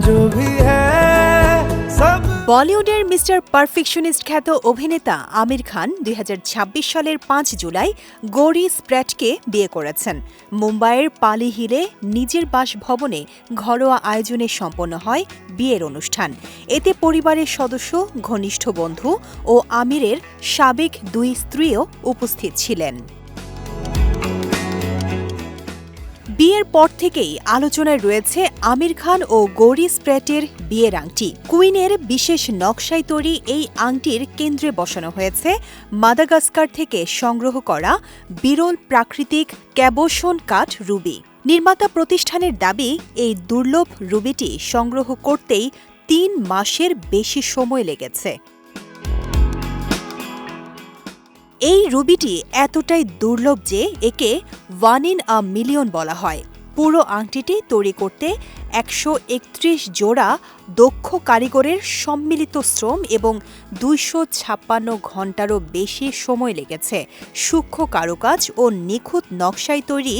जो भी है सब। বলিউডের মিস্টার পারফেকশনিস্ট খ্যাত অভিনেতা আমির খান ২০২৬ সালের ৫ জুলাই গৌরি স্প্র্যাটকে বিয়ে করেছেন। মুম্বাইয়ের পালি হিলে নিজের বাসভবনে ঘরোয়া আয়োজনে সম্পন্ন হয় বিয়ের অনুষ্ঠান। এতে পরিবারের সদস্য, ঘনিষ্ঠ বন্ধু ও আমিরের সাবেক ২ স্ত্রীও উপস্থিত ছিলেন। বিয়ের পর থেকেই আলোচনায় রয়েছে আমির খান ও গৌরি স্প্র্যাটের বিয়ের আংটি। কুইনের বিশেষ নকশায় তৈরি এই আংটির কেন্দ্রে বসানো হয়েছে মাদাগাস্কার থেকে সংগ্রহ করা বিরল প্রাকৃতিক ক্যাবোসন কাঠ রুবি। নির্মাতা প্রতিষ্ঠানের দাবি, এই দুর্লভ রুবিটি সংগ্রহ করতেই ৩ মাসের বেশি সময় লেগেছে। এই রুবিটি এতটাই দুর্লভ যে একে 1 in a million বলা হয়। পুরো আংটিটি তৈরি করতে ১৩১ জোড়া দক্ষ কারিগরের সম্মিলিত শ্রম এবং ২৫৬ ঘণ্টারও বেশি সময় লেগেছে। সূক্ষ্ম কারুকাজ ও নিখুঁত নকশায় তৈরি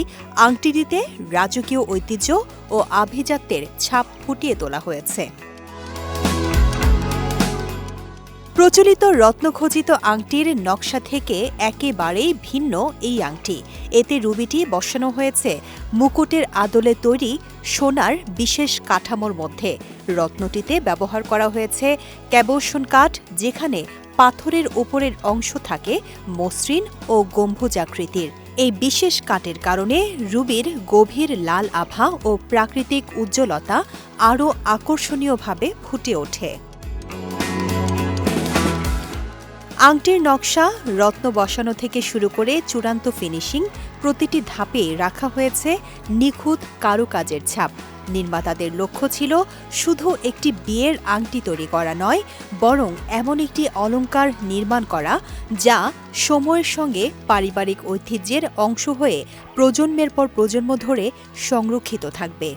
আংটিটিতে রাজকীয় ঐতিহ্য ও আভিজাত্যের ছাপ ফুটিয়ে তোলা হয়েছে। প্রচলিত রত্নখচিত আংটির নকশা থেকে একেবারেই ভিন্ন এই আংটি। এতে রুবিটি বসানো হয়েছে মুকুটের আদলে তৈরি সোনার বিশেষ কাঠামোর মধ্যে। রত্নটিতে ব্যবহার করা হয়েছে ক্যাবোসন কাঠ, যেখানে পাথরের উপরের অংশ থাকে মসৃণ ও গম্বুজাকৃতির। এই বিশেষ কাঠের কারণে রুবির গভীর লাল আভা ও প্রাকৃতিক উজ্জ্বলতা আরও আকর্ষণীয়ভাবে ফুটে ওঠে। আংটির নকশা, রত্ন বসানো থেকে শুরু করে চূড়ান্ত ফিনিশিং, প্রতিটি ধাপে রাখা হয়েছে নিখুঁত কারুকাজের ছাপ। নির্মাতাদের লক্ষ্য ছিল শুধু একটি বিয়ের আংটি তৈরি করা নয়, বরং এমন একটি অলংকার নির্মাণ করা যা সময়ের সঙ্গে পারিবারিক ঐতিহ্যের অংশ হয়ে প্রজন্মের পর প্রজন্ম ধরে সংরক্ষিত থাকবে।